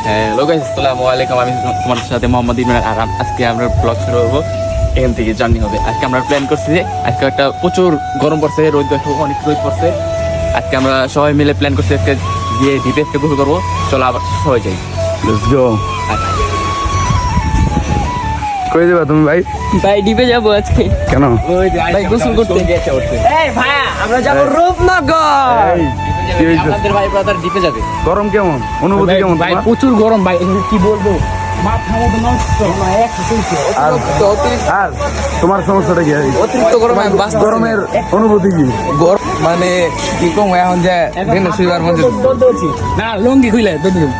Hello guys, আসসালামু আলাইকুম। আমি তোমাদের সাথে মোহাম্মদ ইমরান আরাম। আজকে আমরা ব্লগ শুরু করবো, এখান থেকে জার্নি হবে। আজকে আমরা প্ল্যান করছি যে আজকে একটা প্রচুর গরম পড়ছে, রোদ অনেক রোদ পড়ছে। আজকে আমরা সবাই মিলে প্ল্যান করছি আজকে গিয়ে দ্বীপে একটা গোসল করবো। চলো আবার সবাই যাই। Let's go. কই যাবা তুমি ভাই? ভাই দ্বীপে যাবো আজকে। কেন? ভাই গোসল করতে। এই ভাইয়া আমরা যাবো রূপনগর। কি হইছে? আপনাদের ভাই ব্রাদার দ্বীপে যাবে। গরম কেমন? অনুভূতি কেমন ভাই তোমার? প্রচুর গরম ভাই, কি বলবো, মাথা মতো নষ্ট। আর তোমার সমস্যাটা কি? অতিরিক্ত গরম গরমের অনুভূতি কি? গরম মানে কি কম এখন যে দিনে শুইবার মধ্যে না লঙ্গি খুইলে তো দিন।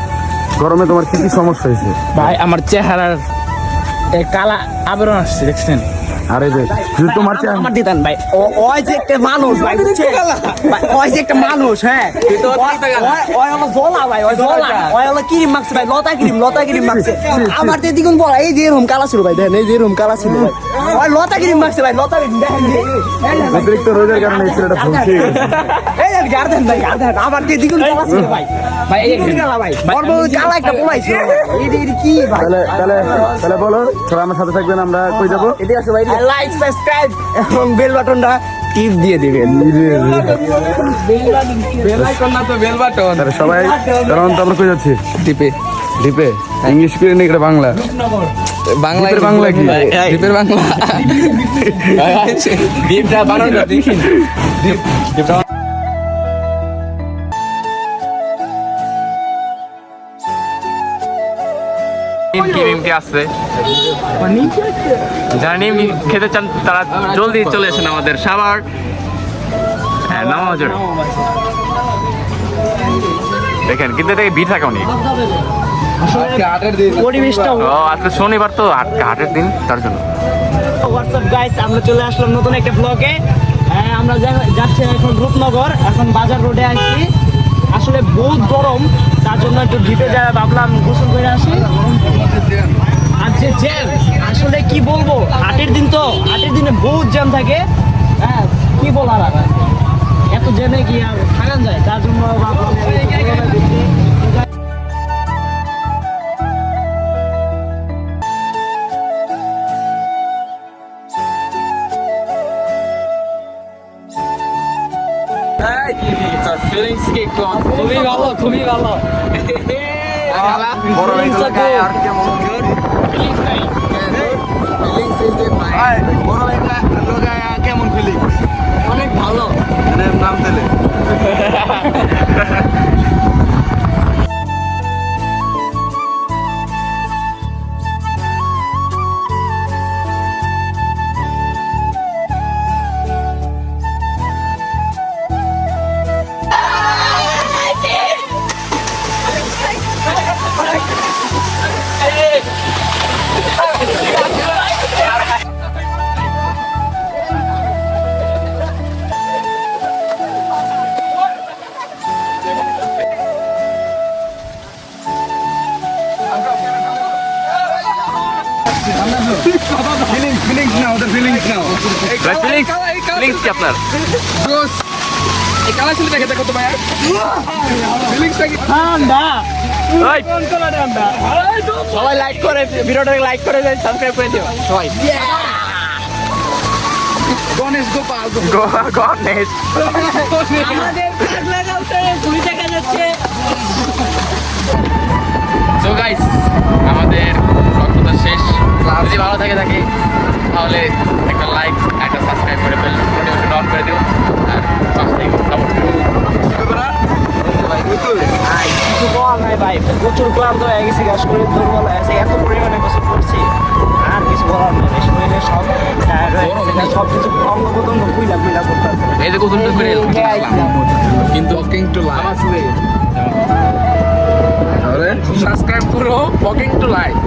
গরমে তোমার কি কি সমস্যা হয়েছে? ভাই আমার চেহারার কালা আবরণ আসছে, দেখছেন? আরে যে যদি তোমার চেহারা আমার দিতেন ভাই, ওই যে একটা মানুষ ভাই, বুঝছেন? ভাই, ওই যে একটা মানুষ, হ্যাঁ ওই হলো জলা ভাই, ওই জলা, ওই হলো ক্রিম মাখছে ভাই, লতা ক্রিম মাখছে। আমার তো দ্বিগুণ বলা, এই যে রুম কালা ছিল ভাই, দেখেন এই যে রুম কালা ছিল ভাই, ওই লতা ক্রিম মাখছে ভাই, লতা ক্রিম দেখেন। অতিরিক্ত রোদের কারণে এই ছেলেটা ভুলছে। এই যে গার্ডেন ভাই, গার্ডেন আমার তো দ্বিগুণ কালা ছিল ভাই, ভাই এই কালা ভাই, ওর বউ কালা একটা পোলাইছিল এটা কি ভাই? তাহলে তাহলে তাহলে বলো, সবাই আমার সাথে থাকবেন, আমরা কই যাবো? এদিকে আসো ভাই, লাইক সাবস্ক্রাইব এবং বেল বাটনটা টিপ দিয়ে দিবেন। বেল আইকন না তো বেল বাটন। তাহলে সবাই, কারণ তো আমরা কই যাচ্ছি? দ্বীপে দ্বীপে। ইংলিশ করে নেই, এটা বাংলা। বাংলা দ্বীপের বাংলা কি? দ্বীপের বাংলা দ্বীপটা বানানো দেখি। দ্বীপটা কি আসছে, যারা নিম খেতে চান তারা জলদি চলে আসেন আমাদের সাভার নামাজের। দেখেন কিন্তু থেকে ভিড় থাকে অনেক। পরিবেশটা ও আজকে শনিবার তো হাটের দিন, তার জন্য। হোয়াটসঅ্যাপ গাইস, আমরা চলে আসলাম নতুন একটা ব্লগে। আমরা যাচ্ছি এখন রূপনগর, এখন বাজার রোডে আসছি। আসলে বহুত গরম, তার জন্য একটু দ্বীপে যা ভাবলাম গোসল করে আসি। আর যে জ্যাম, আসলে কি বলবো, হাটের দিন তো, হাটের দিনে বহুত জ্যাম থাকে। হ্যাঁ কি বলার, আর এত জ্যামে কি আর থাকা যায়, তার জন্য ভাবলাম খুবই ভালো, খুবই ভালো। বড় হয়ে গেলে গায়ে আর কেমন? বড় হয়ে গেলে গায়ে কেমন ফিলিং? অনেক ভালো। নাম দিলে ফিলিংস নাও, ফিলিংস নাও। ফিলিংস কি আপনার? এই কালা ছেলেটা খেতে কত ভাই? ফিলিংসটা কি? ঠান্ডা। ওই, সবাই লাইক করে, ভিডিওটাকে লাইক করে দেন, সাবস্ক্রাইব করে দিও সবাই। গণেশ গোপাল গণেশ। আমাদের পাগলা গাঁওতে ঘুরে দেখা যাচ্ছে। সো গাইস, আমাদের ব্লগটা শেষ। যদি ভালো থাকে তাহলে একটা লাইক, একটা সাবস্ক্রাইব করে ফেলুন, নোটিফিকেশন অন করে দিও, আর পাশে থেকে সাপোর্ট করুন। কিছু বল নাই ভাই, প্রচুর ক্লান্ত হয়ে গেছি, শরীর দুর্বল হয়ে গেছে, এত পরিমাণে গোসল করছি, আর কিছু বলার নেই। শরীরে সব সব কিছু অঙ্গ প্রত্যঙ্গ খুইলা করতে হবে। এই যে গোসলটা করে কিন্তু ওয়াকিং টু লাইফ। সাবস্ক্রাইব করো, ওয়াকিং টু লাইফ।